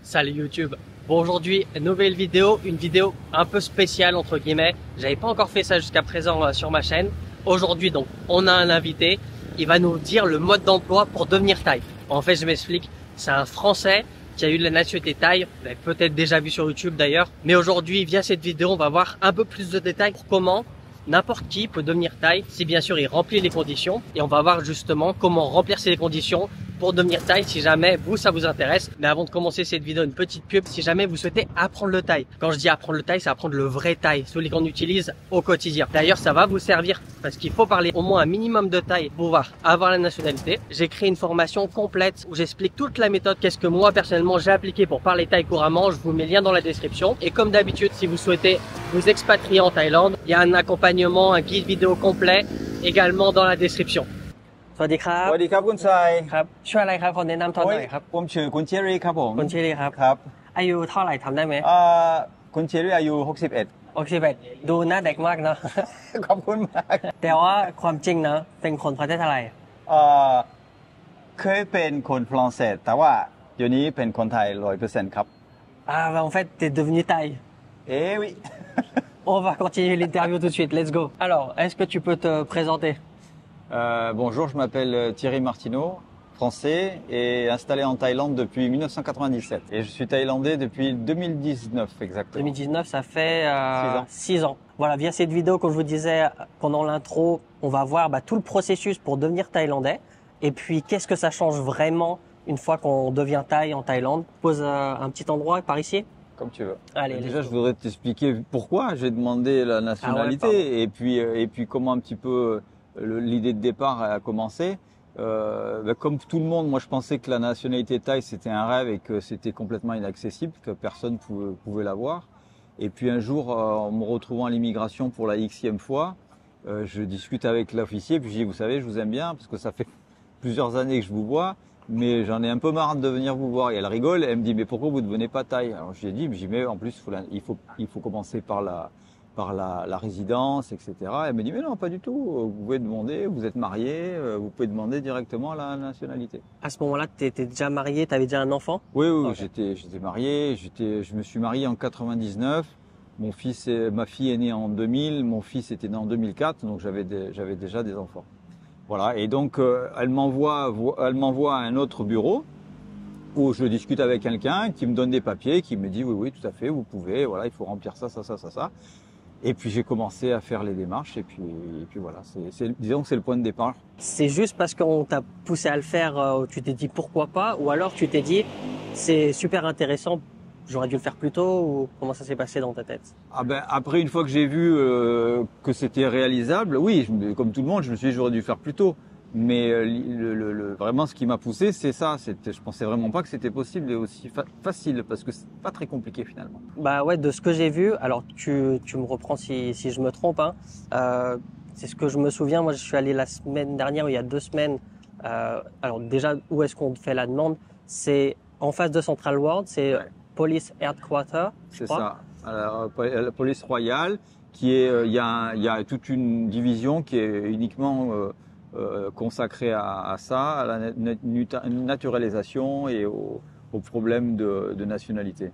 Salut YouTube. Bon, aujourd'hui, nouvelle vidéo, une vidéo un peu spéciale entre guillemets. J'avais pas encore fait ça jusqu'à présent sur ma chaîne. Aujourd'hui donc, on a un invité. Il va nous dire le mode d'emploi pour devenir Thaï. En fait, je m'explique. C'est un Français qui a eu la nationalité Thaï. Vous l'avez peut-être déjà vu sur YouTube d'ailleurs. Mais aujourd'hui, via cette vidéo, on va voir un peu plus de détails pour comment n'importe qui peut devenir Thaï, si bien sûr il remplit les conditions. Et on va voir justement comment remplir ces conditions pour devenir Thaï si jamais vous ça vous intéresse. Mais avant de commencer cette vidéo, une petite pub si jamais vous souhaitez apprendre le Thaï. Quand je dis apprendre le Thaï, c'est apprendre le vrai Thaï, celui qu'on utilise au quotidien. D'ailleurs, ça va vous servir parce qu'il faut parler au moins un minimum de Thaï pour pouvoir avoir la nationalité. J'ai créé une formation complète où j'explique toute la méthode, qu'est-ce que moi personnellement j'ai appliqué pour parler Thaï couramment. Je vous mets le lien dans la description. Et comme d'habitude, si vous souhaitez vous expatrier en Thaïlande, il y a un accompagnement, un guide vidéo complet également dans la description. สวัสดีครับ สวัสดีครับคุณทราย ครับช่วยอะไรครับขอแนะนำตัวหน่อยครับ ผมชื่อคุณเชอรี่ครับผม คุณชิริครับ ครับ อายุเท่าไหร่ทำได้ไหม คุณเชอรี่อายุ61 โอเคเบ็ดดูหน้าเด็กมากเนาะ ขอบคุณมาก แต่ว่าความจริงเนาะเป็นคนประเทศอะไร เคยเป็นคนฝรั่งเศสแต่ว่าเดี๋ยวนี้เป็นคนไทย 100% ครับ En fait t'es devenu Thaï. Oui. On va continuer l'interview tout de suite, let's go. Alors, est-ce que tu peux te présenter? Bonjour, je m'appelle Thierry Martineau, français et installé en Thaïlande depuis 1997. Et je suis thaïlandais depuis 2019 exactement. 2019, ça fait 6 ans. Voilà, via cette vidéo, comme je vous disais pendant l'intro, on va voir tout le processus pour devenir thaïlandais. Et puis, qu'est-ce que ça change vraiment une fois qu'on devient Thaï en Thaïlande? Pose un petit endroit par ici. Comme tu veux. Allez, déjà, je voudrais t'expliquer pourquoi j'ai demandé la nationalité et puis comment un petit peu l'idée de départ a commencé. Comme tout le monde, moi je pensais que la nationalité thaï c'était un rêve et que c'était complètement inaccessible, que personne pouvait l'avoir. Et puis un jour, en me retrouvant à l'immigration pour la Xème fois, je discute avec l'officier puis je dis, vous savez, je vous aime bien parce que ça fait plusieurs années que je vous vois, mais j'en ai un peu marre de venir vous voir. Et elle rigole, elle me dit, mais pourquoi vous ne devenez pas Thaï? Alors je lui ai dit, mais en plus il faut commencer par la résidence, etc. Elle me dit, mais non, pas du tout. Vous pouvez demander, vous êtes marié, vous pouvez demander directement la nationalité. À ce moment-là, tu étais déjà marié, tu avais déjà un enfant? Oui, Okay. j'étais marié. Je me suis marié en 99. Ma fille est née en 2000. Mon fils était né en 2004. Donc j'avais déjà des enfants. Voilà. Et donc elle m'envoie à un autre bureau où je discute avec quelqu'un qui me donne des papiers, qui me dit oui, tout à fait, vous pouvez. Voilà, il faut remplir ça. Et puis j'ai commencé à faire les démarches et puis voilà, disons que c'est le point de départ. C'est juste parce qu'on t'a poussé à le faire, tu t'es dit pourquoi pas, ou alors tu t'es dit c'est super intéressant, j'aurais dû le faire plus tôt, ou comment ça s'est passé dans ta tête? Après, une fois que j'ai vu que c'était réalisable, oui, comme tout le monde, je me suis dit j'aurais dû le faire plus tôt. Mais vraiment, ce qui m'a poussé, c'est ça. Je pensais vraiment pas que c'était possible et aussi facile, parce que c'est pas très compliqué finalement. Bah ouais, de ce que j'ai vu, alors tu me reprends si je me trompe, hein, c'est ce que je me souviens. Moi, je suis allé la semaine dernière, il y a 2 semaines. Alors déjà, où est-ce qu'on fait la demande? C'est en face de Central World, c'est Police Headquarter. C'est ça. Alors, la police royale, qui est, il y a toute une division qui est uniquement consacré à ça, à la naturalisation et aux problèmes de nationalité.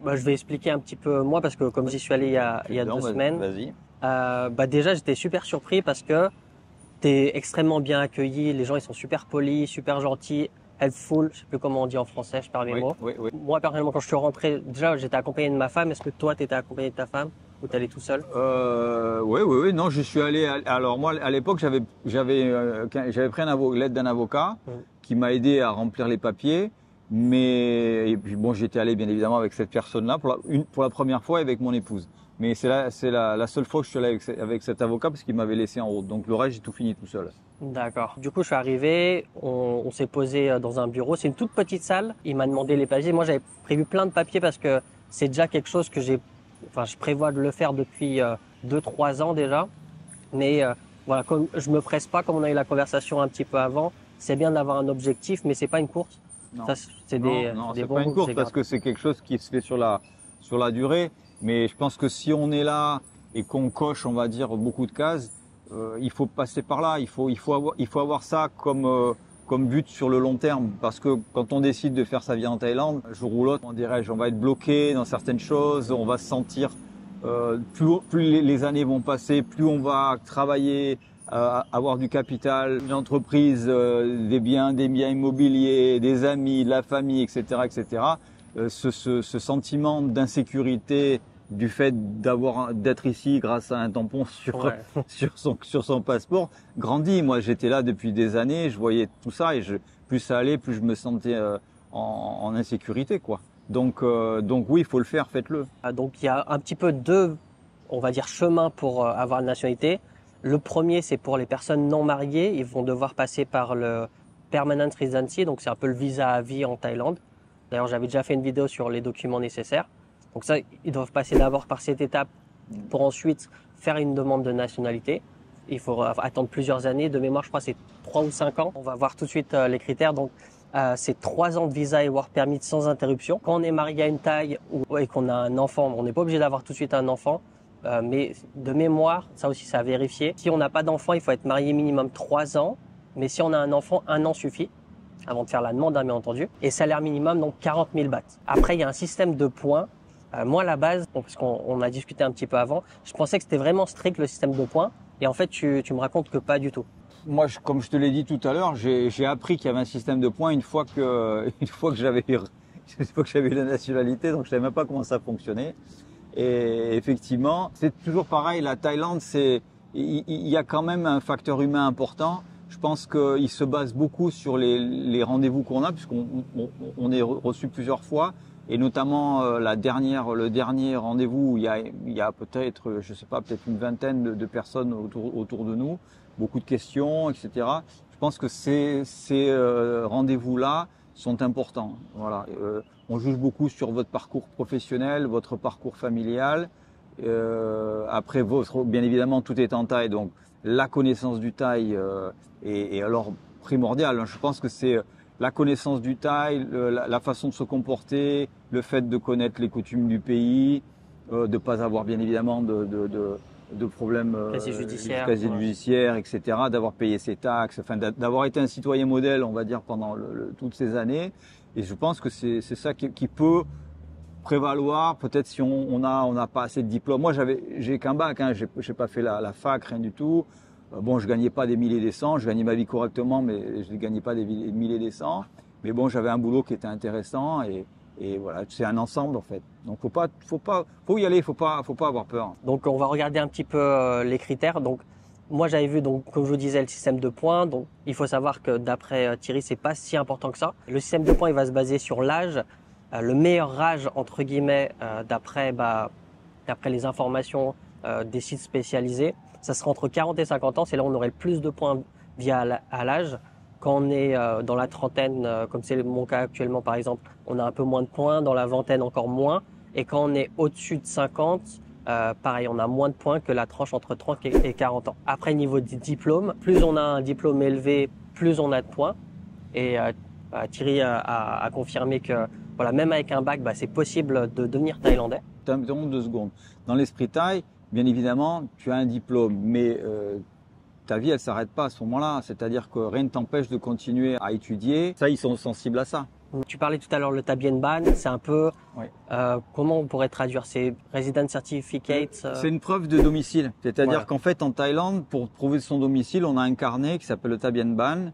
Bah, je vais expliquer un petit peu moi parce que comme j'y suis allé il y a 2 semaines, déjà j'étais super surpris parce que t'es extrêmement bien accueilli, les gens ils sont super polis, super gentils, helpful, je sais plus comment on dit en français, je perds mes mots. Oui. Moi personnellement quand je suis rentré, déjà j'étais accompagné de ma femme, est-ce que toi t'étais accompagné de ta femme? Ou t'es allé tout seul? Oui. Non, je suis allé. Alors moi, à l'époque, j'avais pris l'aide d'un avocat qui m'a aidé à remplir les papiers. Et puis bon, j'étais allé bien évidemment avec cette personne-là pour la première fois avec mon épouse. Mais c'est la seule fois que je suis allé avec cet avocat parce qu'il m'avait laissé en route. Donc le reste, j'ai tout fini tout seul. D'accord. Du coup, je suis arrivé, on s'est posé dans un bureau. C'est une toute petite salle. Il m'a demandé les papiers. Moi, j'avais prévu plein de papiers parce que c'est déjà quelque chose que je prévois de le faire depuis 2-3 ans déjà. Mais voilà, comme je me presse pas, comme on a eu la conversation un petit peu avant, c'est bien d'avoir un objectif, mais c'est pas une course. Non, ça, c'est c'est pas une course parce que c'est quelque chose qui se fait sur la durée. Mais je pense que si on est là et qu'on coche, on va dire, beaucoup de cases, il faut passer par là. Il faut avoir ça comme comme but sur le long terme. Parce que quand on décide de faire sa vie en Thaïlande, un jour ou l'autre, on dirait-je, on va être bloqué dans certaines choses, on va se sentir, plus les années vont passer, plus on va travailler, avoir du capital, une entreprise, des biens immobiliers, des amis, de la famille, etc., etc. Ce sentiment d'insécurité du fait d'être ici grâce à un tampon sur son passeport grandit. Moi, j'étais là depuis des années, je voyais tout ça et plus ça allait, plus je me sentais en insécurité, quoi. Donc oui, il faut le faire, faites-le. Donc il y a un petit peu deux, on va dire, chemins pour avoir une nationalité. Le premier, c'est pour les personnes non mariées. Ils vont devoir passer par le Permanent Residency, donc c'est un peu le visa à vie en Thaïlande. D'ailleurs, j'avais déjà fait une vidéo sur les documents nécessaires. Donc ça, ils doivent passer d'abord par cette étape pour ensuite faire une demande de nationalité. Il faut attendre plusieurs années. De mémoire, je crois que c'est 3 ou 5 ans. On va voir tout de suite les critères. Donc, c'est 3 ans de visa et work permit sans interruption. Quand on est marié à une Thaï et qu'on a un enfant, on n'est pas obligé d'avoir tout de suite un enfant. Mais de mémoire, ça aussi, c'est à vérifier. Si on n'a pas d'enfant, il faut être marié minimum 3 ans. Mais si on a un enfant, 1 an suffit avant de faire la demande, hein, bien entendu. Et salaire minimum, donc 40 000 bahts. Après, il y a un système de points. Moi, à la base, parce qu'on a discuté un petit peu avant, je pensais que c'était vraiment strict le système de points. Et en fait, tu me racontes que pas du tout. Moi, comme je te l'ai dit tout à l'heure, j'ai appris qu'il y avait un système de points une fois que j'avais la nationalité, donc je savais même pas comment ça fonctionnait. Et effectivement, c'est toujours pareil. La Thaïlande, il y a quand même un facteur humain important. Je pense qu'il se base beaucoup sur les rendez-vous qu'on a, puisqu'on est reçu plusieurs fois. Et notamment le dernier rendez-vous, il y a peut-être, je sais pas, peut-être une vingtaine de personnes autour de nous, beaucoup de questions, etc. Je pense que ces rendez-vous-là sont importants. Voilà. On juge beaucoup sur votre parcours professionnel, votre parcours familial. Après, bien évidemment, tout est en thaï, donc la connaissance du thaï est alors primordiale. Je pense que c'est la connaissance du thaï, la façon de se comporter, le fait de connaître les coutumes du pays, de pas avoir bien évidemment de problèmes judiciaires, etc., d'avoir payé ses taxes, enfin d'avoir été un citoyen modèle, on va dire, pendant toutes ces années. Et je pense que c'est ça qui peut prévaloir, peut-être si on n'a pas assez de diplômes. Moi, j'ai qu'un bac, hein, j'ai pas fait la fac, rien du tout. Bon, je gagnais pas des milliers et des cents, je gagnais ma vie correctement, mais je ne gagnais pas des milliers et des cents. Mais bon, j'avais un boulot qui était intéressant et voilà, c'est un ensemble en fait. Donc faut y aller, faut pas avoir peur. Donc on va regarder un petit peu les critères. Donc moi j'avais vu, donc comme je vous disais, le système de points. Donc il faut savoir que d'après Thierry, c'est pas si important que ça. Le système de points, il va se baser sur l'âge, le meilleur âge entre guillemets d'après les informations des sites spécialisés. Ça sera entre 40 et 50 ans, c'est là où on aurait le plus de points via à l'âge. Quand on est dans la trentaine, comme c'est mon cas actuellement par exemple, on a un peu moins de points, dans la vingtaine encore moins. Et quand on est au-dessus de 50, pareil, on a moins de points que la tranche entre 30 et 40 ans. Après, niveau du diplôme, plus on a un diplôme élevé, plus on a de points. Et Thierry a confirmé que voilà, même avec un bac, c'est possible de devenir thaïlandais. 2 secondes. Dans l'esprit thaï, bien évidemment, tu as un diplôme, mais ta vie, elle s'arrête pas à ce moment-là. C'est-à-dire que rien ne t'empêche de continuer à étudier. Ça, ils sont sensibles à ça. Tu parlais tout à l'heure le Tha Bien Ban, c'est un peu, oui. Comment on pourrait traduire? C'est Resident Certificate C'est une preuve de domicile. C'est-à-dire qu'en fait, en Thaïlande, pour prouver son domicile, on a un carnet qui s'appelle le Tha Bien Ban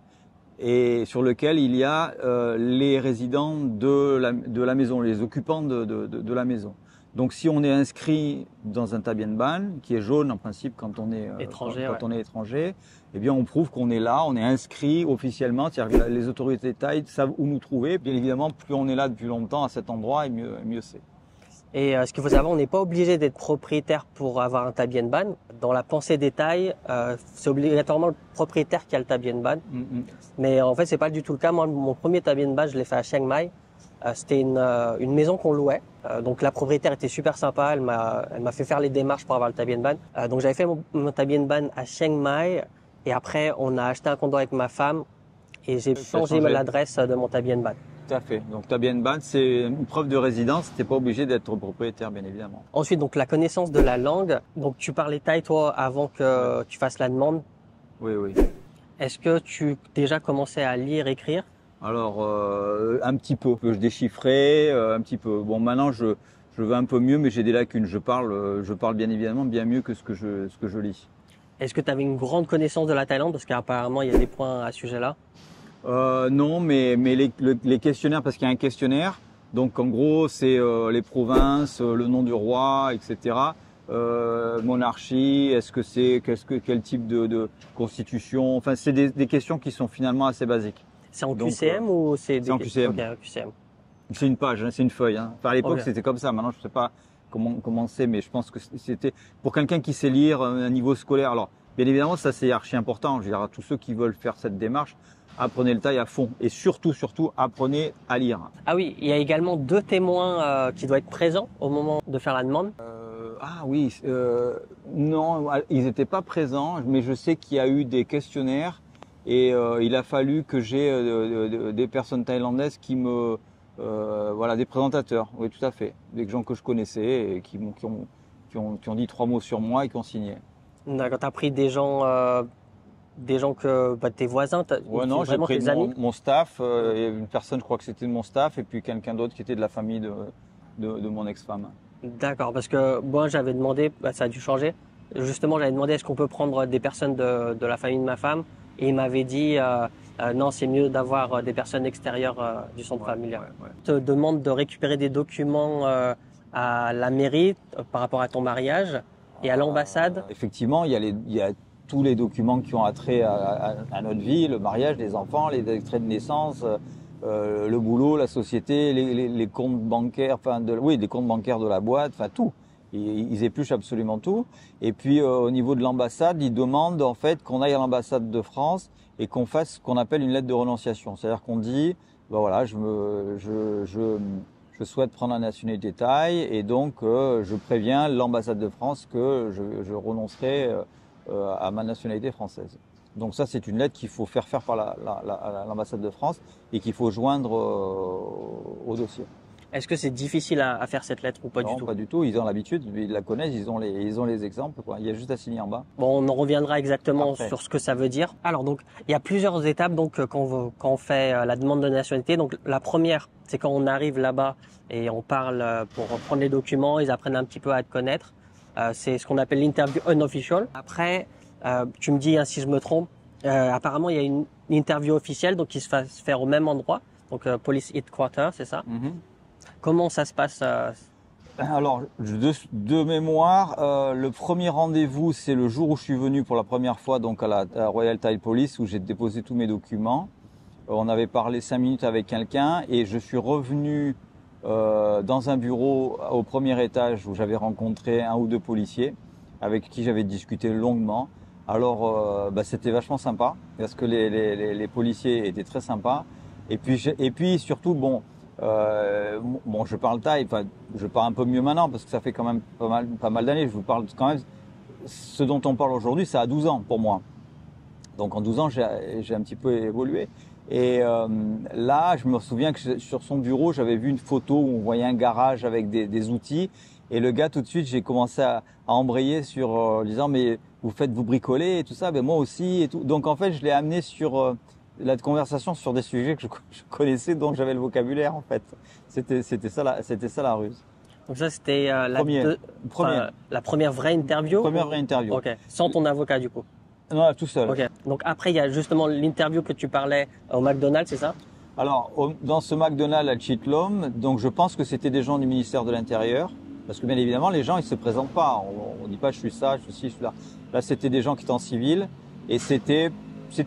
et sur lequel il y a les résidents de la maison, les occupants de la maison. Donc si on est inscrit dans un Tha Bien Ban, qui est jaune en principe quand on est étranger, eh bien on prouve qu'on est là, on est inscrit officiellement, c'est-à-dire que les autorités thaï savent où nous trouver. Bien évidemment, plus on est là depuis longtemps à cet endroit, et mieux c'est. Et ce qu'il faut savoir, on n'est pas obligé d'être propriétaire pour avoir un Tha Bien Ban. Dans la pensée des Thaïs, c'est obligatoirement le propriétaire qui a le Tha Bien Ban. Mais en fait, c'est pas du tout le cas. Moi, mon premier Tha Bien Ban, je l'ai fait à Chiang Mai. C'était une maison qu'on louait. Donc la propriétaire était super sympa. Elle m'a fait faire les démarches pour avoir le Tha Bien Ban. Donc j'avais fait mon Tha Bien Ban à Chiang Mai. Et après, on a acheté un condo avec ma femme. Et j'ai changé l'adresse de mon Tha Bien Ban. Tout à fait. Donc Tha Bien Ban, c'est une preuve de résidence. T'es pas obligé d'être propriétaire, bien évidemment. Ensuite, donc la connaissance de la langue. Donc tu parlais thaï toi avant que tu fasses la demande. Oui. Est-ce que tu déjà commençais à lire, écrire? Alors, un petit peu. Je déchiffrais un petit peu. Bon, maintenant, je vais un peu mieux, mais j'ai des lacunes. Je parle bien évidemment bien mieux que ce que je lis. Est-ce que tu avais une grande connaissance de la Thaïlande? Parce qu'apparemment, il y a des points à ce sujet-là. Non, mais les questionnaires, parce qu'il y a un questionnaire. Donc, en gros, c'est les provinces, le nom du roi, etc. Monarchie, quel type de constitution. Enfin, c'est des questions qui sont finalement assez basiques. C'est en Donc, QCM ou c'est c'est en QCM. Ok, en QCM. C'est une page, hein, c'est une feuille. Hein. Enfin, à l'époque, Ok. c'était comme ça. Maintenant, je sais pas comment c'est, mais je pense que c'était pour quelqu'un qui sait lire un niveau scolaire. Alors, bien évidemment, ça c'est archi important. Je veux dire, à tous ceux qui veulent faire cette démarche, apprenez le thaï à fond et surtout, apprenez à lire. Ah oui, il y a également deux témoins qui doivent être présents au moment de faire la demande. Ah oui, non, ils n'étaient pas présents, mais je sais qu'il y a eu des questionnaires et il a fallu que j'ai des personnes thaïlandaises qui me voilà, des présentateurs, oui, tout à fait. Des gens que je connaissais et qui ont dit 3 mots sur moi et qui ont signé. D'accord, t'as pris des gens que tes voisins, Ouais, non, j'ai vraiment pris tes amis. mon staff, et une personne, je crois que c'était de mon staff, et puis quelqu'un d'autre qui était de la famille de mon ex-femme. D'accord, parce que moi j'avais demandé, ça a dû changer. Justement, j'avais demandé est-ce qu'on peut prendre des personnes de la famille de ma femme, et il m'avait dit non, c'est mieux d'avoir des personnes extérieures du centre familial. Ouais. Te demande de récupérer des documents à la mairie par rapport à ton mariage et à l'ambassade. Effectivement, il y a tous les documents qui ont attrait à notre vie, le mariage, les enfants, les extraits de naissance, le boulot, la société, les comptes bancaires, les comptes bancaires de la boîte, enfin tout. Ils épluchent absolument tout. Et puis au niveau de l'ambassade, ils demandent en fait qu'on aille à l'ambassade de France et qu'on fasse ce qu'on appelle une lettre de renonciation. C'est-à-dire qu'on dit, ben voilà, je souhaite prendre la nationalité thaï et donc je préviens l'ambassade de France que je renoncerai à ma nationalité française. Donc ça, c'est une lettre qu'il faut faire par l'ambassade de France et qu'il faut joindre au dossier. Est-ce que c'est difficile à faire cette lettre ou pas du tout? Non, pas du tout. Ils ont l'habitude, ils la connaissent, ils ont les exemples, quoi. Il y a juste à signer en bas. Bon, on en reviendra exactement Après. sur ce que ça veut dire. Alors donc, il y a plusieurs étapes donc quand on fait la demande de nationalité. Donc la première, c'est quand on arrive là-bas et on parle pour prendre les documents, ils apprennent un petit peu à te connaître. C'est ce qu'on appelle l'interview unofficial. Après, tu me dis hein, si je me trompe, apparemment il y a une interview officielle donc qui se fait faire au même endroit, donc police headquarter, c'est ça? Mm-hmm. Comment ça se passe Alors, de mémoire, le premier rendez-vous, c'est le jour où je suis venu pour la première fois donc à la Royal Thai Police où j'ai déposé tous mes documents. On avait parlé 5 minutes avec quelqu'un et je suis revenu dans un bureau au premier étage où j'avais rencontré 1 ou 2 policiers avec qui j'avais discuté longuement. Alors, c'était vachement sympa parce que les policiers étaient très sympas. Et puis surtout, bon, je parle thaï, enfin, je parle un peu mieux maintenant parce que ça fait quand même pas mal d'années. Je vous parle quand même, ce dont on parle aujourd'hui, ça a 12 ans pour moi. Donc en 12 ans, j'ai un petit peu évolué. Et là, je me souviens que sur son bureau, j'avais vu une photo où on voyait un garage avec des outils. Et le gars, tout de suite, j'ai commencé à embrayer sur disant mais vous bricolez et tout ça, ben moi aussi et tout. Donc en fait, je l'ai amené sur la conversation sur des sujets que je connaissais, dont j'avais le vocabulaire en fait. C'était ça la ruse. Donc ça c'était la première vraie interview. Première vraie interview. Ok. Sans ton avocat du coup. Non, tout seul. Ok. Donc après il y a justement l'interview que tu parlais au McDonald's, c'est ça? Alors dans ce McDonald's à Chitlom, donc je pense que c'était des gens du ministère de l'Intérieur, parce que bien évidemment les gens ils se présentent pas. On dit pas je suis ça, je suis ci, je suis là. Là c'était des gens qui étaient en civil et c'était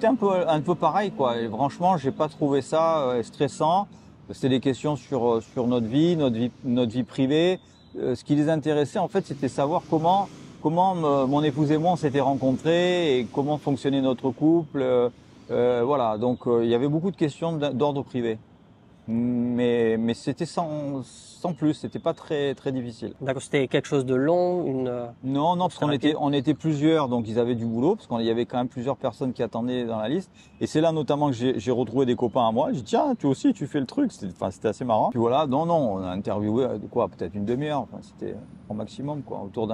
un peu pareil quoi. Et franchement, j'ai pas trouvé ça stressant. C'était des questions sur notre vie privée. Ce qui les intéressait en fait, c'était savoir comment mon épouse et moi on s'était rencontrés et comment fonctionnait notre couple. Voilà, donc il y avait beaucoup de questions d'ordre privé. Mais c'était sans plus, c'était pas très difficile. D'accord, c'était quelque chose de long, Non, parce qu'on était plusieurs, donc ils avaient du boulot, parce qu'il y avait quand même plusieurs personnes qui attendaient dans la liste. Et c'est là notamment que j'ai retrouvé des copains à moi. J'ai dit tiens, toi aussi tu fais le truc. C'était assez marrant. Puis voilà, non, on a interviewé peut-être une demi-heure. Enfin, francs maximum, quoi, autour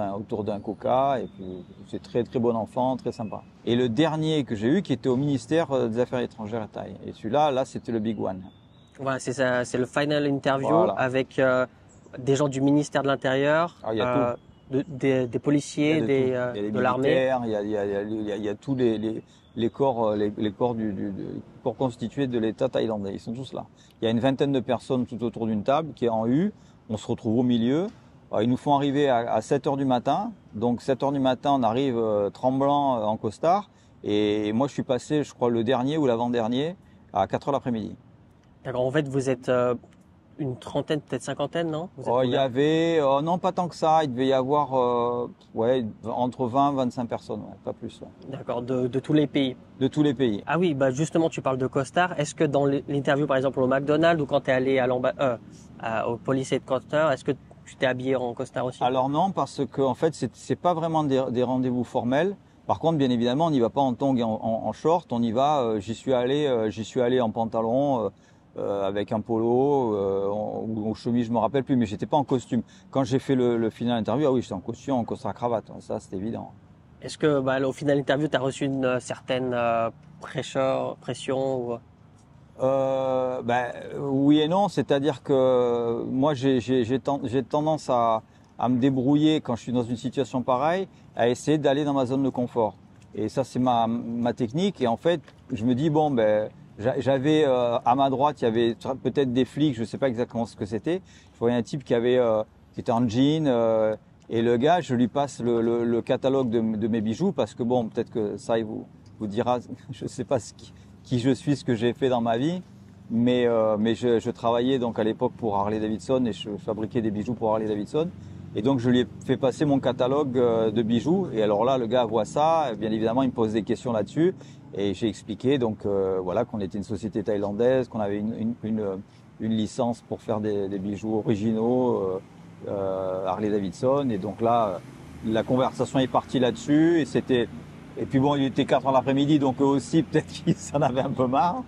d'un coca. Et puis c'est très très bon enfant, très sympa. Et le dernier que j'ai eu, qui était au ministère des Affaires étrangères à Thaï. Et celui-là, là, c'était le big one. Voilà, c'est ça, c'est le final interview Voilà. avec des gens du ministère de l'Intérieur, Alors, il y a tout. des policiers, de l'armée. Il y a tous les corps, les corps corps constitués de l'État thaïlandais. Ils sont tous là. Il y a une vingtaine de personnes tout autour d'une table qui est en U. On se retrouve au milieu. Ils nous font arriver à 7 heures du matin. Donc 7 heures du matin, on arrive tremblant en costard. Et moi, je suis passé, je crois, le dernier ou l'avant-dernier à 4 heures l'après-midi. D'accord. En fait, vous êtes une trentaine, peut-être cinquantaine, non? Il y avait, non, pas tant que ça. Il devait y avoir, entre 20 et 25 personnes, ouais, pas plus. Ouais. D'accord. De tous les pays. De tous les pays. Ah oui, bah justement, tu parles de costard. Est-ce que dans l'interview, par exemple, au McDonald's ou quand tu es allé au Police Headquarters, est-ce que tu t'es habillé en costard aussi? Alors non, parce que en fait, c'est pas vraiment des rendez-vous formels. Par contre, bien évidemment, on n'y va pas en tongs et en short. On y va. J'y suis allé en pantalon. Avec un polo ou en chemise, je me rappelle plus, mais j'étais pas en costume. Quand j'ai fait le final interview, ah oui, j'étais en costume, en costard cravate, ça c'était évident. Est-ce que au final interview, tu as reçu une certaine pression ou... Oui et non, c'est-à-dire que moi j'ai tendance à me débrouiller quand je suis dans une situation pareille, à essayer d'aller dans ma zone de confort. Et ça c'est ma technique. Et en fait, je me dis bon j'avais à ma droite, il y avait peut-être des flics, je sais pas exactement ce que c'était. Je voyais un type qui était en jean et le gars, je lui passe le catalogue de mes bijoux parce que bon, peut-être que ça il vous dira, je sais pas qui je suis, ce que j'ai fait dans ma vie, mais je travaillais donc à l'époque pour Harley Davidson et je fabriquais des bijoux pour Harley Davidson. Et donc je lui ai fait passer mon catalogue de bijoux et alors là le gars voit ça, bien évidemment il me pose des questions là-dessus et j'ai expliqué donc voilà qu'on était une société thaïlandaise, qu'on avait une licence pour faire des bijoux originaux Harley Davidson et donc là la conversation est partie là-dessus et puis bon il était 4 heures l'après-midi donc eux aussi peut-être qu'ils en avaient un peu marre.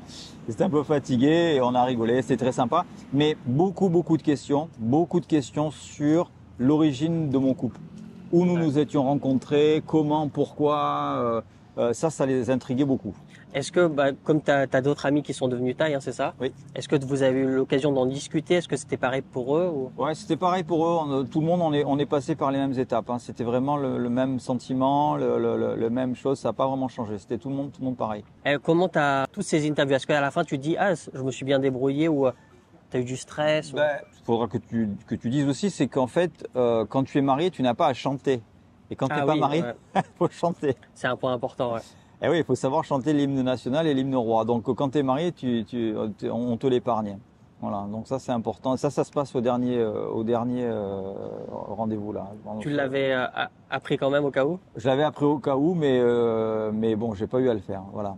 C'était un peu fatigué et on a rigolé, c'était très sympa mais beaucoup de questions sur l'origine de mon couple, où nous nous étions rencontrés, comment, pourquoi, ça les intriguait beaucoup. Est-ce que, comme tu as d'autres amis qui sont devenus thaïs, hein, c'est ça? Oui. Est-ce que vous avez eu l'occasion d'en discuter? Est-ce que c'était pareil pour eux ou... Ouais, c'était pareil pour eux. Tout le monde, on est passé par les mêmes étapes. Hein. C'était vraiment le même sentiment, le même chose. Ça n'a pas vraiment changé. C'était tout le monde pareil. Et comment tu as toutes ces interviews? Est-ce qu'à la fin tu te dis je me suis bien débrouillé ou tu as eu du stress? Il faudra que tu dises aussi, c'est qu'en fait, quand tu es marié, tu n'as pas à chanter. Et quand tu n'es pas marié, il faut chanter. C'est un point important, ouais. Et oui, il faut savoir chanter l'hymne national et l'hymne roi. Donc quand tu es marié, on te l'épargne. Voilà, donc ça c'est important. Ça se passe au dernier rendez-vous là. Tu l'avais appris quand même au cas où? Je l'avais appris au cas où, mais bon, j'ai pas eu à le faire. Voilà.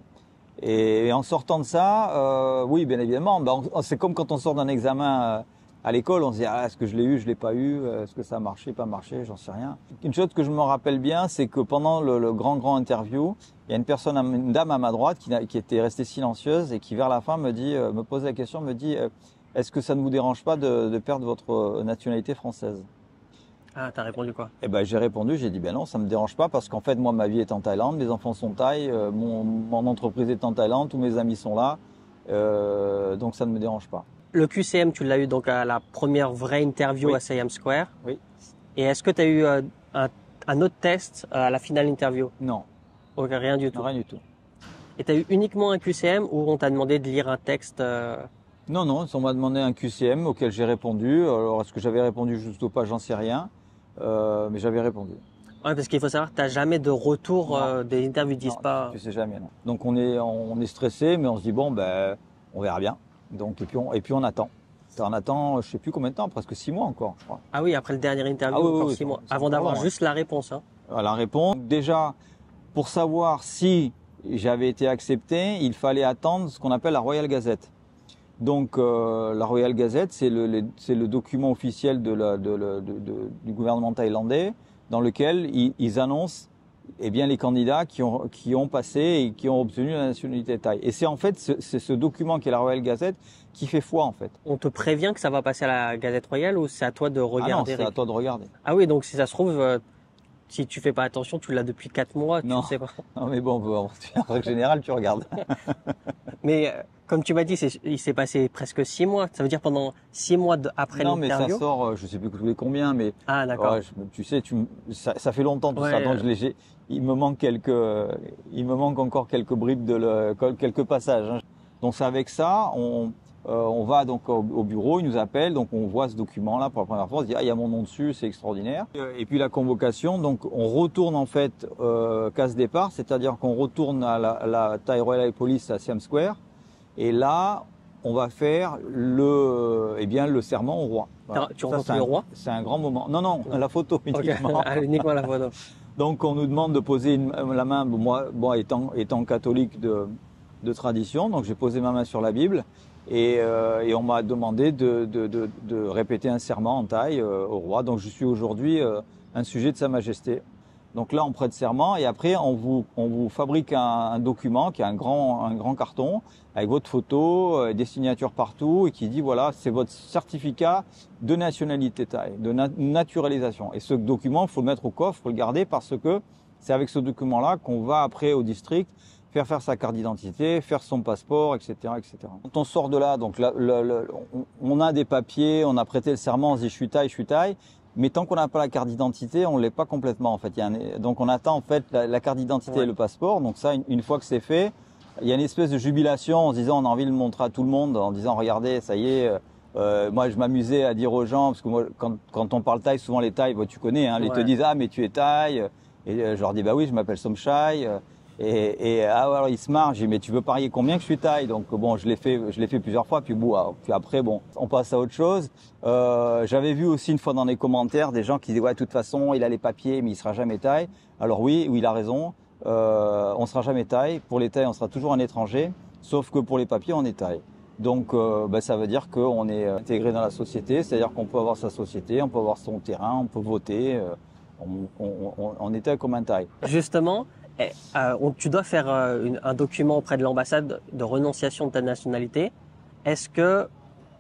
Et en sortant de ça, oui, bien évidemment, c'est comme quand on sort d'un examen à l'école, on se dit est-ce que je l'ai eu, je l'ai pas eu, est-ce que ça a marché, pas marché, j'en sais rien. Une chose que je me rappelle bien, c'est que pendant le grand interview, il y a une dame à ma droite qui était restée silencieuse et qui vers la fin me pose la question, me dit est-ce que ça ne vous dérange pas de perdre votre nationalité française? Ah, t'as répondu quoi? J'ai répondu, j'ai dit non, ça me dérange pas parce qu'en fait moi ma vie est en Thaïlande, mes enfants sont thaïs, mon entreprise est en Thaïlande, tous mes amis sont là, donc ça ne me dérange pas. Le QCM, tu l'as eu donc à la première vraie interview oui. à Siam Square. Oui. Et est-ce que tu as eu un autre test à la finale interview? Non. Ok, rien du tout. Rien du tout. Et tu as eu uniquement un QCM ou on t'a demandé de lire un texte Non, on m'a demandé un QCM auquel j'ai répondu. Alors est-ce que j'avais répondu juste ou pas, j'en sais rien. Mais j'avais répondu. Ouais, parce qu'il faut savoir que tu n'as jamais de retour des interviews, ils disent pas. Tu sais jamais, non. Donc on est stressé, mais on se dit on verra bien. Donc et puis on attend. On attend, je sais plus combien de temps, presque 6 mois encore, je crois. Ah oui, après le dernier interview, encore 6 mois, avant d'avoir juste la réponse. Hein. La réponse. Déjà, pour savoir si j'avais été accepté, il fallait attendre ce qu'on appelle la Royal Gazette. Donc la Royal Gazette, c'est le document officiel du gouvernement thaïlandais dans lequel ils annoncent eh bien les candidats qui ont passé et qui ont obtenu la nationalité thaï. Et c'est en fait ce document qui est la Royal Gazette qui fait foi en fait. On te prévient que ça va passer à la Gazette Royale ou c'est à toi de regarder? Ah non, c'est à toi de regarder. Ah oui, donc si ça se trouve, si tu fais pas attention, tu l'as depuis 4 mois, tu ne sais pas. Non mais bon, en règle générale, tu regardes. Mais comme tu m'as dit, il s'est passé presque 6 mois. Ça veut dire pendant 6 mois après l'interview? Non mais ça sort, je sais plus tous les combien, mais ah d'accord. Tu sais, ça fait longtemps tout ça, donc il me manque encore quelques bribes quelques passages. Hein. Donc c'est avec ça, on va donc au bureau, il nous appelle, donc on voit ce document-là pour la première fois, on se dit ah il y a mon nom dessus, c'est extraordinaire. Et puis la convocation, donc on retourne en fait case départ, c'est-à-dire qu'on retourne à la Thai Royal Police à Siam Square, et là on va faire le serment au roi. Voilà. Tu rencontres le roi? C'est un grand moment. Non, la photo uniquement. Okay. Uniquement la photo. Donc on nous demande de poser la main, moi étant catholique de tradition, donc j'ai posé ma main sur la Bible. Et on m'a demandé de répéter un serment en thaï au roi. Donc je suis aujourd'hui un sujet de Sa Majesté. Donc là on prête serment et après on vous fabrique un document qui est un grand carton avec votre photo, des signatures partout et qui dit voilà c'est votre certificat de nationalité thaï, de naturalisation. Et ce document faut le mettre au coffre, faut le garder parce que c'est avec ce document-là qu'on va après au district faire sa carte d'identité, faire son passeport, etc., etc. Quand on sort de là, donc on a des papiers, on a prêté le serment, on se dit je suis thaï, mais tant qu'on n'a pas la carte d'identité, on l'est pas complètement en fait. Donc on attend en fait la carte d'identité et le passeport. Donc ça, une fois que c'est fait, il y a une espèce de jubilation en se disant on a envie de le montrer à tout le monde, en disant regardez, ça y est. Moi, je m'amusais à dire aux gens parce que moi, quand on parle thaï, souvent les thaïs, tu connais, hein, ils te disent ah mais tu es thaï, et je leur dis bah oui, je m'appelle Somchai. Alors il se marre, j'ai dit mais tu veux parier combien que je suis thaï? Donc bon, je l'ai fait plusieurs fois, puis après bon, on passe à autre chose. J'avais vu aussi une fois dans les commentaires des gens qui disaient ouais de toute façon il a les papiers mais il sera jamais thaï. Alors oui, il a raison, on sera jamais thaï. Pour les thaïs on sera toujours un étranger, sauf que pour les papiers on est thaï. Donc ça veut dire qu'on est intégré dans la société, c'est-à-dire qu'on peut avoir sa société, on peut avoir son terrain, on peut voter, on est thaï comme un thaï. Justement. Tu dois faire un document auprès de l'ambassade de renonciation de ta nationalité. Est-ce que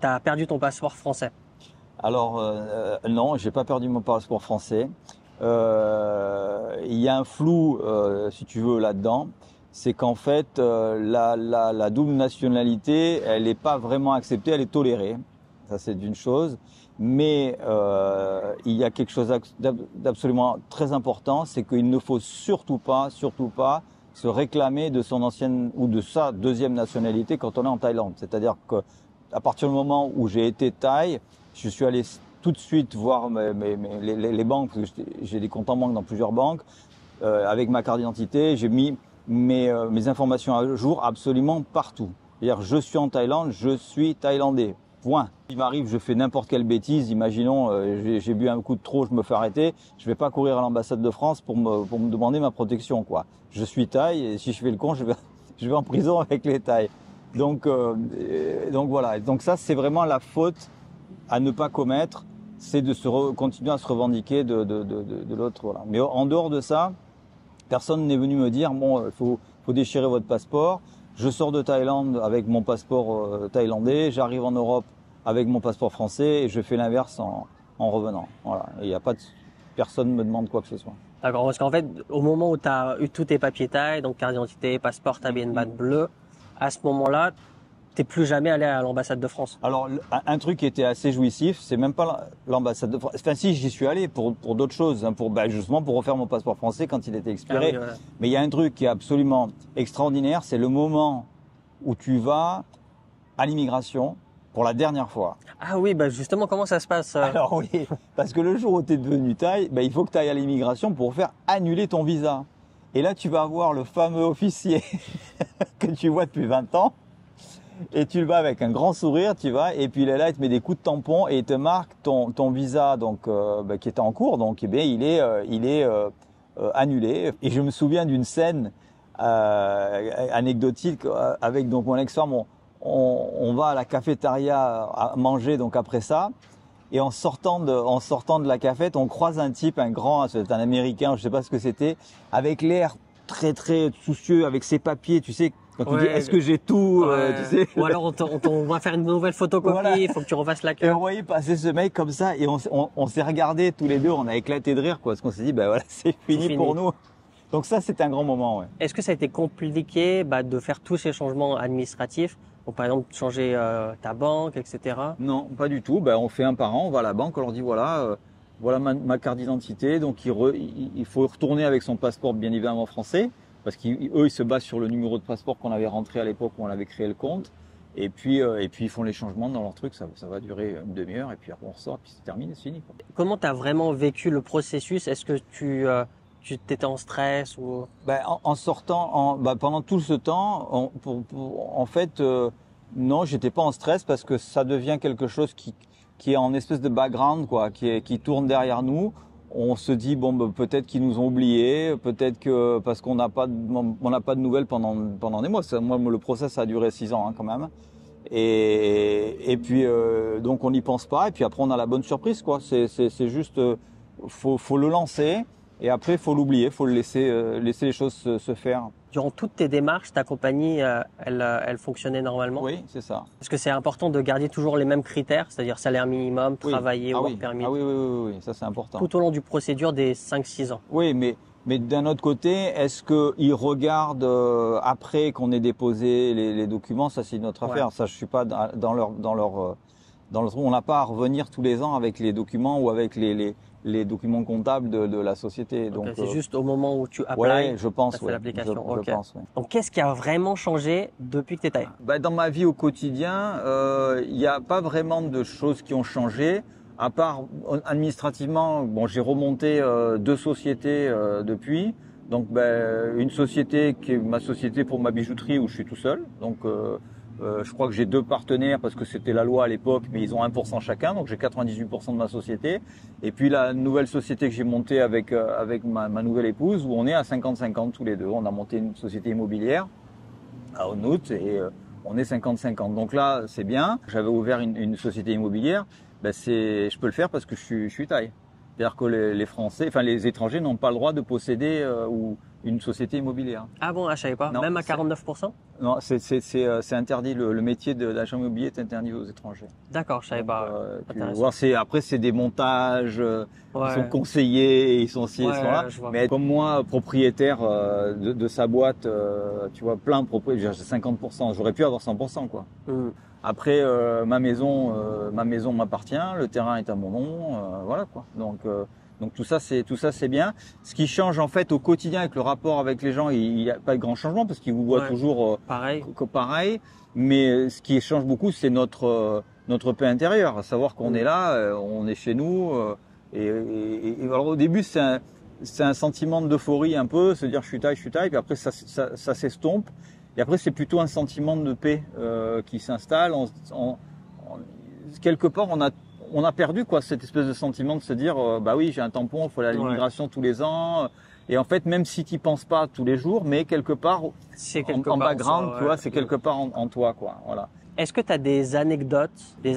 tu as perdu ton passeport français? Alors non, j'ai pas perdu mon passeport français. Il y a un flou, si tu veux, là-dedans. C'est qu'en fait, la double nationalité, elle n'est pas vraiment acceptée, elle est tolérée. Ça, c'est d'une chose. Mais il y a quelque chose d'absolument très important, c'est qu'il ne faut surtout pas se réclamer de son ancienne ou de sa deuxième nationalité quand on est en Thaïlande. C'est-à-dire que à partir du moment où j'ai été thaï, je suis allé tout de suite voir les banques, parce que j'ai des comptes en banque dans plusieurs banques, avec ma carte d'identité, j'ai mis mes informations à jour absolument partout. C'est-à-dire je suis en Thaïlande, je suis thaïlandais. Point. Il m'arrive, je fais n'importe quelle bêtise. Imaginons, j'ai bu un coup de trop, je me fais arrêter. Je vais pas courir à l'ambassade de France pour me demander ma protection, quoi. Je suis thaï et si je fais le con, je vais en prison avec les Thaïs. Donc voilà. Donc ça, c'est vraiment la faute à ne pas commettre, c'est de continuer à se revendiquer de l'autre. Voilà. Mais en dehors de ça, personne n'est venu me dire bon, faut déchirer votre passeport. Je sors de Thaïlande avec mon passeport thaïlandais, j'arrive en Europe avec mon passeport français et je fais l'inverse en revenant. Voilà. Il n'y a pas personne ne me demande quoi que ce soit. D'accord, parce qu'en fait, au moment où tu as eu tous tes papiers thaï, donc carte d'identité, passeport, ta BNB bleu, à ce moment-là, t'es plus jamais allé à l'ambassade de France. Alors, un truc qui était assez jouissif, c'est même pas l'ambassade de France. Enfin, si, j'y suis allé pour d'autres choses, hein, justement pour refaire mon passeport français quand il était expiré. Ah oui, ouais. Mais il y a un truc qui est absolument extraordinaire, c'est le moment où tu vas à l'immigration pour la dernière fois. Ah oui, justement, comment ça se passe Alors oui, parce que le jour où tu es devenu thaï, il faut que tu ailles à l'immigration pour faire annuler ton visa. Et là, tu vas avoir le fameux officier que tu vois depuis 20 ans. Et tu le vas avec un grand sourire, tu vas, et puis il est là, il te met des coups de tampon et il te marque ton visa donc qui était en cours, donc il est annulé. Et je me souviens d'une scène anecdotique avec donc mon ex-femme, on va à la cafétéria à manger donc après ça, Et en sortant de la cafette, on croise un type, c'est un Américain, je sais pas ce que c'était, avec l'air très très soucieux, avec ses papiers, tu sais, quand tu dis est-ce que j'ai tout, tu sais. Ou alors on va faire une nouvelle photocopie, Voilà. il faut que tu refasses la queue. Et on voyait passer ce mec comme ça, et on s'est regardés tous les deux, on a éclaté de rire, quoi, parce qu'on s'est dit, bah voilà, c'est fini pour nous. Donc ça, c'était un grand moment, ouais. Est-ce que ça a été compliqué de faire tous ces changements administratifs? Donc, par exemple, changer ta banque, etc. Non, pas du tout. On fait un par an, on va à la banque, on leur dit voilà, voilà ma carte d'identité. Donc il faut retourner avec son passeport, bien évidemment français, parce qu'eux ils se basent sur le numéro de passeport qu'on avait rentré à l'époque où on avait créé le compte. Et puis ils font les changements dans leur truc. Ça va durer une demi-heure et puis après on ressort, et puis c'est terminé, c'est fini, quoi. Comment tu as vraiment vécu le processus? Est-ce que tu t'étais en stress ou En sortant, pendant tout ce temps, en fait, non, j'étais pas en stress parce que ça devient quelque chose qui est en espèce de background, quoi, qui tourne derrière nous. On se dit peut-être qu'ils nous ont oubliés, peut-être que parce qu'on n'a pas de nouvelles pendant des mois. Moi, le process a duré 6 ans, hein, quand même. Et puis donc on n'y pense pas. Et puis après on a la bonne surprise, quoi. C'est juste, faut le lancer. Et après, il faut l'oublier, il faut le laisser les choses se faire. Durant toutes tes démarches, ta compagnie, elle fonctionnait normalement? Oui, c'est ça. Est-ce que c'est important de garder toujours les mêmes critères, c'est-à-dire salaire minimum, travailler, work permit? Oui, ça c'est important. Tout au long du procédure des 5-6 ans. Oui, mais d'un autre côté, est-ce qu'ils regardent après qu'on ait déposé les documents? Ça, c'est une autre affaire. Ça, je suis pas dans leur on n'a pas à revenir tous les ans avec les documents ou avec les documents comptables de la société. Donc c'est juste au moment où tu applies. Ouais, je pense. Ouais, l'application. Je pense. Ouais. Donc qu'est-ce qui a vraiment changé depuis que tu es taillé? Dans ma vie au quotidien, il n'y a pas vraiment de choses qui ont changé. À part administrativement, j'ai remonté 2 sociétés depuis. Donc une société qui est ma société pour ma bijouterie où je suis tout seul. Donc je crois que j'ai 2 partenaires parce que c'était la loi à l'époque, mais ils ont 1% chacun, donc j'ai 98% de ma société. Et puis la nouvelle société que j'ai montée avec ma nouvelle épouse, où on est à 50-50 tous les deux. On a monté une société immobilière à Honnut et on est 50-50. Donc là, c'est bien. J'avais ouvert une société immobilière. Je peux le faire parce que je suis thaï. C'est-à-dire que les Français, enfin les étrangers n'ont pas le droit de posséder une société immobilière. Ah bon, je savais pas. Non, même à 49%? Non, c'est interdit. Le métier d'agent immobilier est interdit aux étrangers. D'accord, je savais pas. Après, c'est des montages. Ils sont conseillers, ils sont ci, ils sont là. Mais comme moi, propriétaire de sa boîte, tu vois, plein de propriétaires, j'ai 50%. J'aurais pu avoir 100%, quoi. Après, ma maison m'appartient, le terrain est à mon nom, voilà, quoi. Donc tout ça c'est bien. Ce qui change en fait au quotidien avec le rapport avec les gens, il n'y a pas de grand changement parce qu'ils vous voient toujours pareil. Mais ce qui change beaucoup, c'est notre paix intérieure, à savoir qu'on est là, on est chez nous. Et alors au début c'est un sentiment d'euphorie un peu, se dire je suis taille, puis après ça s'estompe. Et après c'est plutôt un sentiment de paix qui s'installe. Quelque part on a perdu, quoi, cette espèce de sentiment de se dire oui, j'ai un tampon, il faut aller à l'immigration tous les ans. Et en fait, même si tu n'y penses pas tous les jours, mais quelque part en background, tu vois, c'est quelque part en toi, quoi. Voilà. Est-ce que tu as des anecdotes, que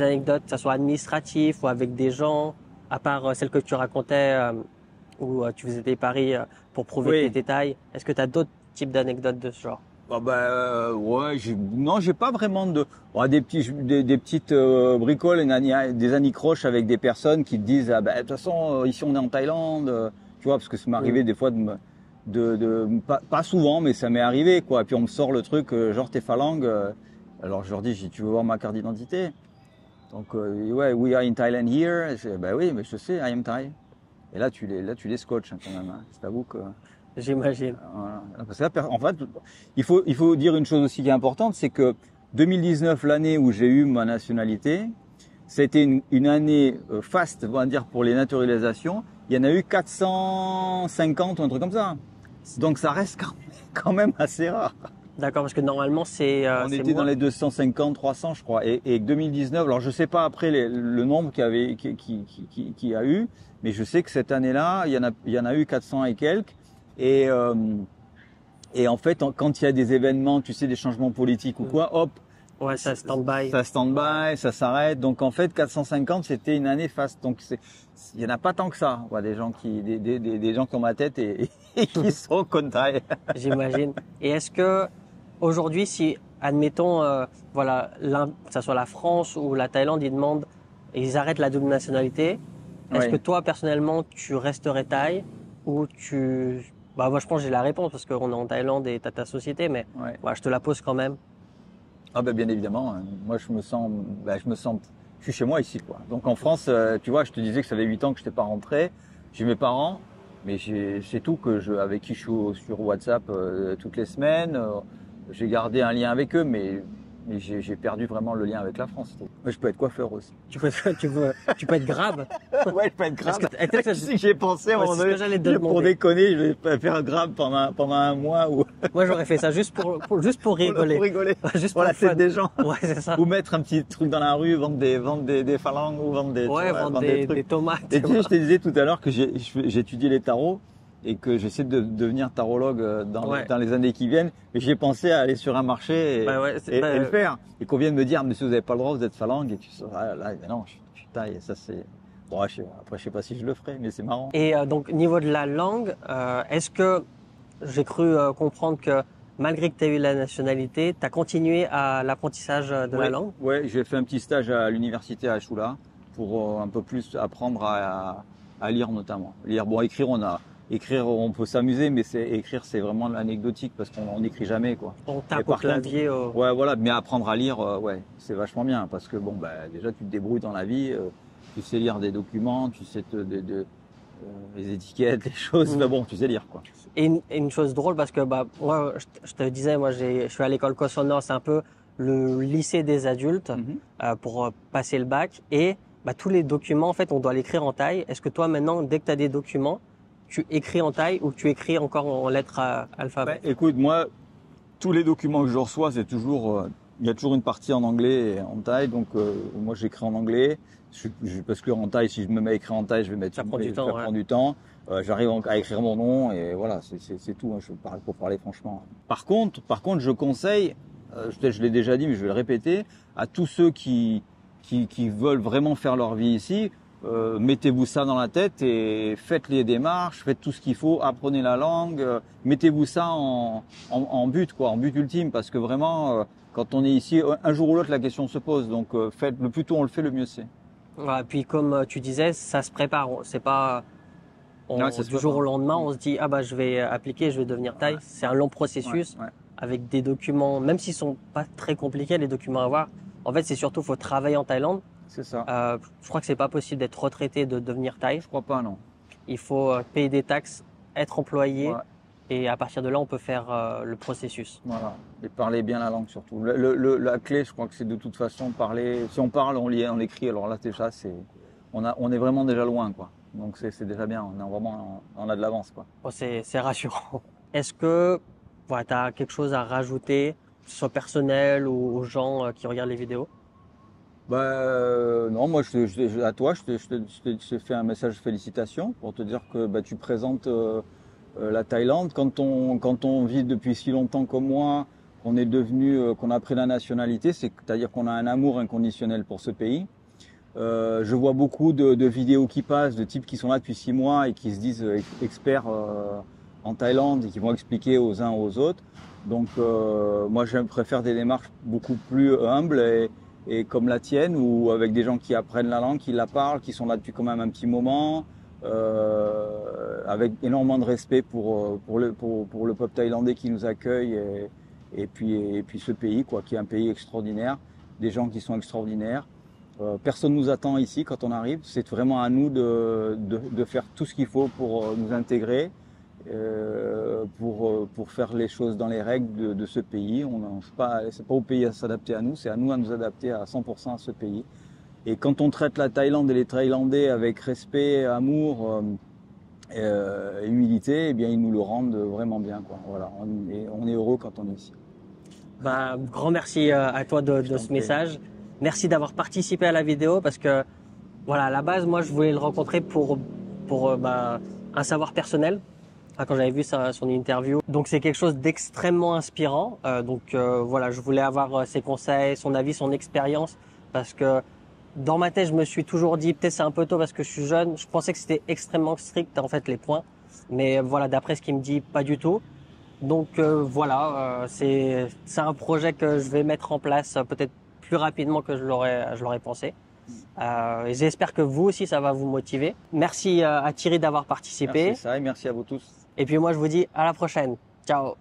ça soit administratif ou avec des gens, à part celles que tu racontais où tu faisais des paris pour prouver tes détails? Est-ce que tu as d'autres types d'anecdotes de ce genre? J'ai pas vraiment des petites bricoles, des anicroches avec des personnes qui te disent de toute façon ici on est en Thaïlande, tu vois, parce que ça m'est arrivé des fois pas souvent, mais ça m'est arrivé, quoi. Et puis on me sort le truc genre t'es phalangue, alors je leur dis tu veux voir ma carte d'identité? Donc we are in Thailand here. Oui, mais je sais, I am Thai. Et là tu les scotches, hein, quand même. Hein. Je t'avoue que j'imagine. Voilà. Parce que là, en fait, il faut dire une chose aussi qui est importante, c'est que 2019, l'année où j'ai eu ma nationalité, c'était une année faste, on va dire, pour les naturalisations. Il y en a eu 450 ou un truc comme ça. Donc ça reste quand même assez rare. D'accord, parce que normalement c'est on était dans les 250, 300, je crois. Et 2019, alors je sais pas après le nombre qu'il y a eu, mais je sais que cette année-là, il y en a eu 400 et quelques. Et en fait, quand il y a des événements, tu sais, des changements politiques ou quoi, hop, Ouais, ça stand-by. Ça stand-by, ça s'arrête. Donc en fait, 450, c'était une année faste. Donc il y en a pas tant que ça. Des gens des gens qui ont ma tête et qui sont contails. J'imagine. Et est-ce que aujourd'hui, si admettons, voilà, que ça soit la France ou la Thaïlande, ils arrêtent la double nationalité, est-ce que toi personnellement, tu resterais thaï ou bah moi je pense que j'ai la réponse parce qu'on est en Thaïlande et t'as ta société, mais voilà, je te la pose quand même. Ah ben bien évidemment, moi je suis chez moi ici quoi. Donc en France, tu vois, je te disais que ça fait 8 ans que je n'étais pas rentré. J'ai mes parents, mais c'est tout avec qui je suis sur WhatsApp toutes les semaines. J'ai gardé un lien avec eux, mais j'ai perdu vraiment le lien avec la France. Moi, je peux être coiffeur aussi. Tu peux être grave. Ouais, je peux être grave. Tu sais que j'ai pensé à un moment donné, pour déconner, je vais faire grave pendant un mois ou. Moi, j'aurais fait ça juste pour rigoler. Pour rigoler. Juste pour la tête des gens. Ouais, c'est ça. Ou mettre un petit truc dans la rue, vendre des phalanges ou vendre des tomates. Et tu sais, je te disais tout à l'heure que j'ai étudié les tarots et que j'essaie de devenir tarologue dans les années qui viennent. Mais j'ai pensé à aller sur un marché et le faire. Et qu'on vienne me dire, monsieur, vous n'avez pas le droit, vous êtes phalangue. Et tu sais, non, je suis taille. Ça, c'est. Bon, après, je sais pas si je le ferai, mais c'est marrant. Et donc, niveau de la langue, est-ce que j'ai cru comprendre que malgré que tu as eu la nationalité, tu as continué à l'apprentissage de la langue? Oui, j'ai fait un petit stage à l'université à Shula pour un peu plus apprendre à lire notamment. Bon, écrire, on peut s'amuser, mais écrire, c'est vraiment anecdotique parce qu'on n'écrit jamais, quoi. On tape au clavier. Ouais, voilà. Mais apprendre à lire, c'est vachement bien parce que bon, déjà, tu te débrouilles dans la vie. Tu sais lire des documents, tu sais les étiquettes, les choses. Mais bon, tu sais lire, quoi. Et une chose drôle parce que moi, je te disais, moi, je suis à l'école Kosonor, c'est un peu le lycée des adultes pour passer le bac. Et tous les documents, en fait, on doit l'écrire en thaï. Est-ce que toi, maintenant, dès que tu as des documents, tu écris en thaï ou tu écris encore en lettres alphabet? Écoute, moi, tous les documents que je reçois, c'est toujours, il y a toujours une partie en anglais et en thaï. Donc, moi, j'écris en anglais. Parce que en thaï, si je me mets à écrire en thaï, je vais mettre. Ça prend du temps. Ça prend du temps. J'arrive à écrire mon nom et voilà, c'est tout. Pour parler franchement. Par contre, je conseille, je l'ai déjà dit, mais je vais le répéter, à tous ceux qui veulent vraiment faire leur vie ici. Mettez-vous ça dans la tête et faites les démarches, faites tout ce qu'il faut, apprenez la langue, mettez-vous ça en but, quoi, en but ultime, parce que vraiment, quand on est ici, un jour ou l'autre, la question se pose. Donc, le plus tôt on le fait, le mieux c'est. Ouais, puis comme tu disais, ça se prépare. C'est pas du jour au lendemain, on se dit je vais appliquer, je vais devenir thaï. C'est un long processus avec des documents, même s'ils sont pas très compliqués, les documents à avoir. En fait, c'est surtout faut travailler en Thaïlande. C'est ça. Je crois que c'est pas possible d'être retraité, de devenir thaï. Je crois pas, non. Il faut payer des taxes, être employé, et à partir de là, on peut faire le processus. Voilà. Et parler bien la langue surtout. La clé, je crois que c'est de toute façon parler. Si on parle, on lit, on écrit. Alors là, déjà, on est vraiment déjà loin, quoi. Donc c'est déjà bien. On a de l'avance, quoi. Oh, c'est rassurant. Est-ce que tu as quelque chose à rajouter, que ce soit personnel ou aux gens qui regardent les vidéos? Non, moi, à toi, je te fais un message de félicitations pour te dire que tu présentes la Thaïlande. Quand on vit depuis si longtemps comme moi, qu'on a pris la nationalité, c'est-à-dire qu'on a un amour inconditionnel pour ce pays. Je vois beaucoup de vidéos qui passent, de types qui sont là depuis 6 mois et qui se disent experts en Thaïlande et qui vont expliquer aux uns aux autres. Donc, moi, je préfère des démarches beaucoup plus humbles et comme la tienne, ou avec des gens qui apprennent la langue, qui la parlent, qui sont là depuis quand même un petit moment, avec énormément de respect pour le peuple thaïlandais qui nous accueille et puis ce pays, quoi, qui est un pays extraordinaire, des gens qui sont extraordinaires. Personne nous attend ici quand on arrive. C'est vraiment à nous de faire tout ce qu'il faut pour nous intégrer, pour faire les choses dans les règles de ce pays. C'est pas au pays à s'adapter à nous, c'est à nous à nous adapter à 100% à ce pays. Et quand on traite la Thaïlande et les Thaïlandais avec respect, amour et humilité, eh bien ils nous le rendent vraiment bien, quoi. Voilà, on est heureux quand on est ici. Grand merci à toi de ce message. Merci d'avoir participé à la vidéo parce que voilà, à la base, moi je voulais le rencontrer pour un savoir personnel. quand j'avais vu son interview. Donc c'est quelque chose d'extrêmement inspirant. Voilà, je voulais avoir ses conseils, son avis, son expérience, parce que dans ma tête, je me suis toujours dit, peut-être c'est un peu tôt parce que je suis jeune. Je pensais que c'était extrêmement strict en fait les points, mais voilà, d'après ce qu'il me dit, pas du tout. Donc voilà, c'est un projet que je vais mettre en place peut-être plus rapidement que je l'aurais pensé. Et j'espère que vous aussi ça va vous motiver. Merci à Thierry d'avoir participé. Merci ça et merci à vous tous. Et puis moi je vous dis à la prochaine. Ciao.